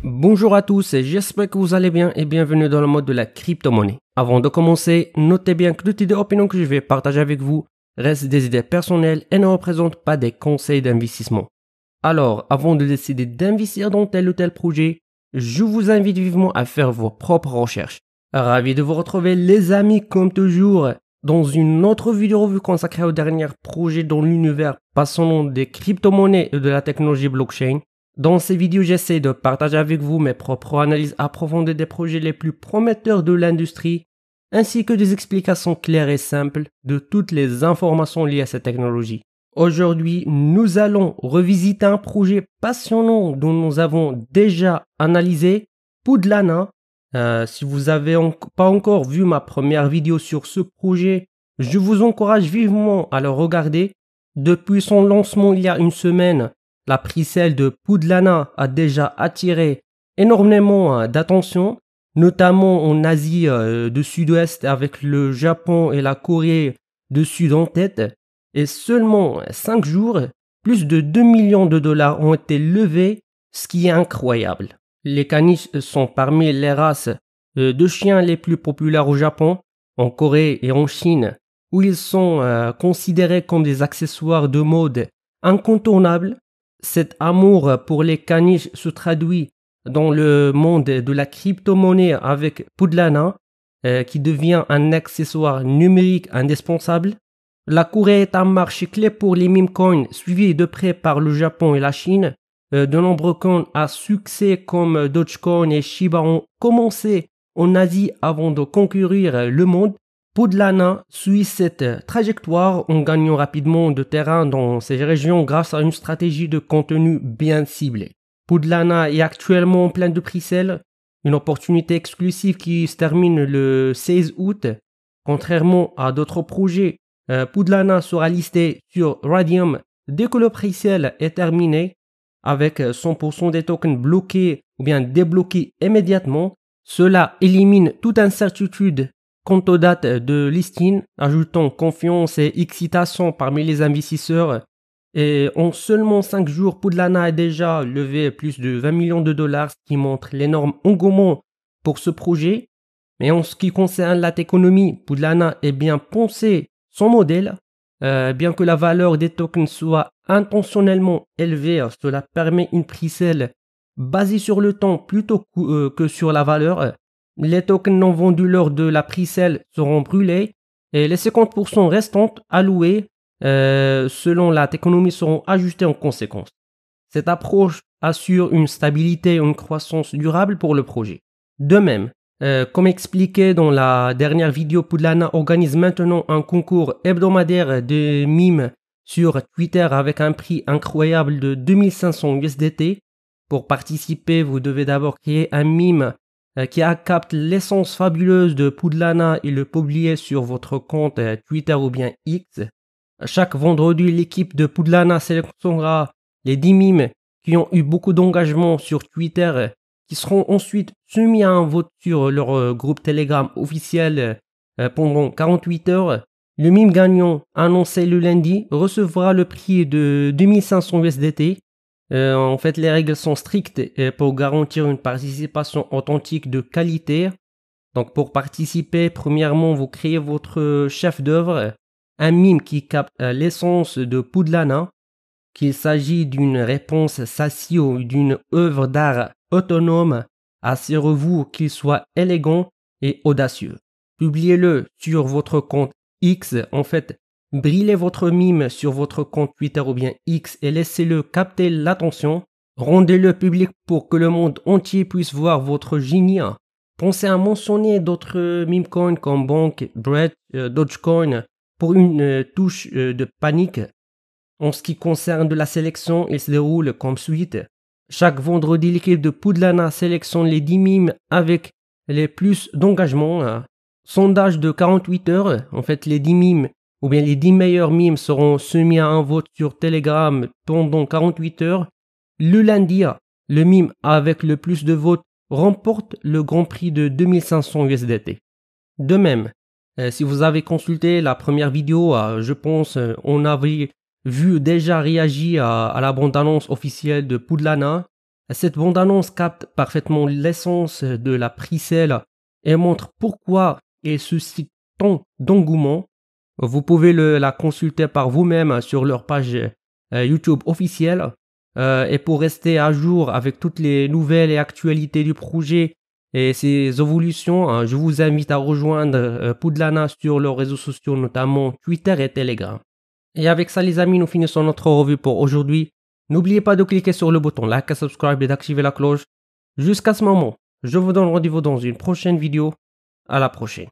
Bonjour à tous, j'espère que vous allez bien et bienvenue dans le mode de la crypto-monnaie. Avant de commencer, notez bien que toutes les opinions que je vais partager avec vous restent des idées personnelles et ne représentent pas des conseils d'investissement. Alors, avant de décider d'investir dans tel ou tel projet, je vous invite vivement à faire vos propres recherches. Ravi de vous retrouver les amis comme toujours dans une autre vidéo revue consacrée au dernier projet dans l'univers passionnant des crypto-monnaies et de la technologie blockchain. Dans ces vidéos, j'essaie de partager avec vous mes propres analyses approfondies des projets les plus prometteurs de l'industrie, ainsi que des explications claires et simples de toutes les informations liées à cette technologie. Aujourd'hui, nous allons revisiter un projet passionnant dont nous avons déjà analysé, Poudlana. Si vous n'avez pas encore vu ma première vidéo sur ce projet, je vous encourage vivement à le regarder. Depuis son lancement il y a une semaine, la pre-sale de Poudlana a déjà attiré énormément d'attention, notamment en Asie du Sud-Ouest avec le Japon et la Corée du Sud en tête. Et seulement 5 jours, plus de 2 millions de dollars ont été levés, ce qui est incroyable. Les caniches sont parmi les races de chiens les plus populaires au Japon, en Corée et en Chine, où ils sont considérés comme des accessoires de mode incontournables. Cet amour pour les caniches se traduit dans le monde de la crypto-monnaie avec Poudlana, qui devient un accessoire numérique indispensable. La Corée est un marché clé pour les meme coins, suivi de près par le Japon et la Chine. De nombreux coins à succès comme Dogecoin et Shiba ont commencé en Asie avant de conquérir le monde. Poudlana suit cette trajectoire en gagnant rapidement de terrain dans ces régions grâce à une stratégie de contenu bien ciblée. Poudlana est actuellement en plein de pre-sale, une opportunité exclusive qui se termine le 16 août. Contrairement à d'autres projets, Poudlana sera listé sur Radium dès que le pre-sale est terminé, avec 100% des tokens bloqués ou bien débloqués immédiatement. Cela élimine toute incertitude quant aux dates de listing, ajoutant confiance et excitation parmi les investisseurs. Et en seulement 5 jours, Poudlana a déjà levé plus de 20 millions de dollars, ce qui montre l'énorme engouement pour ce projet. Mais en ce qui concerne la technologie, Poudlana est bien pensé son modèle. Bien que la valeur des tokens soit intentionnellement élevée, cela permet une pre-sale basée sur le temps plutôt que sur la valeur. Les tokens non vendus lors de la pre-sale seront brûlés et les 50% restantes allouées selon la technologie seront ajustées en conséquence. Cette approche assure une stabilité et une croissance durable pour le projet. De même, comme expliqué dans la dernière vidéo, Poudlana organise maintenant un concours hebdomadaire de mimes sur Twitter avec un prix incroyable de 2500 USDT. Pour participer, vous devez d'abord créer un mime qui capte l'essence fabuleuse de Poudlana et le publier sur votre compte Twitter ou bien X. Chaque vendredi, l'équipe de Poudlana sélectionnera les 10 mimes qui ont eu beaucoup d'engagement sur Twitter, qui seront ensuite soumis à un vote sur leur groupe Telegram officiel pendant 48 heures. Le mime gagnant, annoncé le lundi, recevra le prix de 2500 USDT. En fait, les règles sont strictes pour garantir une participation authentique de qualité. Donc, pour participer, premièrement, vous créez votre chef d'œuvre, un mime qui capte l'essence de Poudlana, qu'il s'agit d'une réponse sassy ou d'une œuvre d'art autonome, assurez-vous qu'il soit élégant et audacieux. Publiez-le sur votre compte X, brillez votre mime sur votre compte Twitter ou bien X et laissez-le capter l'attention. Rendez-le public pour que le monde entier puisse voir votre génie. Pensez à mentionner d'autres meme coins comme Bonk, Bread, Dogecoin pour une touche de panique. En ce qui concerne de la sélection, il se déroule comme suite. Chaque vendredi, l'équipe de Poudlana sélectionne les 10 mimes avec les plus d'engagement. Sondage de 48 heures. Les 10 mimes ou bien les 10 meilleurs mimes seront soumis à un vote sur Telegram pendant 48 heures. Le lundi, le mime avec le plus de votes remporte le grand prix de 2500 USDT. De même, Si vous avez consulté la première vidéo, je pense on avait vu déjà réagir à la bande-annonce officielle de Pudlana. Cette bande-annonce capte parfaitement l'essence de la pre-sale et montre pourquoi elle suscite tant d'engouement. Vous pouvez la consulter par vous-même sur leur page YouTube officielle. Et pour rester à jour avec toutes les nouvelles et actualités du projet et ses évolutions, je vous invite à rejoindre Pudlana sur leurs réseaux sociaux, notamment Twitter et Telegram. Et avec ça les amis, nous finissons notre revue pour aujourd'hui. N'oubliez pas de cliquer sur le bouton like et subscribe et d'activer la cloche. Jusqu'à ce moment, je vous donne rendez-vous dans une prochaine vidéo. À la prochaine.